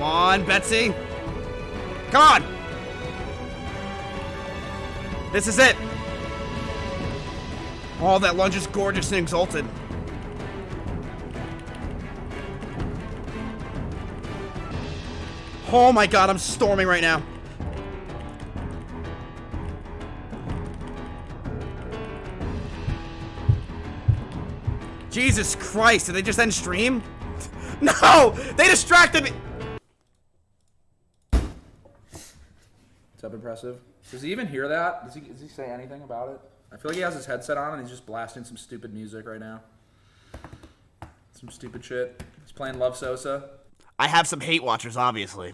Come on, Betsy. Come on. This is it. Oh, that lunge is gorgeous and exalted. Oh my god, I'm storming right now. Jesus Christ, did they just end stream? No! They distracted me! What's up, Impressive? Does he even hear that? Does he say anything about it? I feel like he has his headset on and he's just blasting some stupid music right now. Some stupid shit. He's playing Love Sosa. I have some hate watchers, obviously.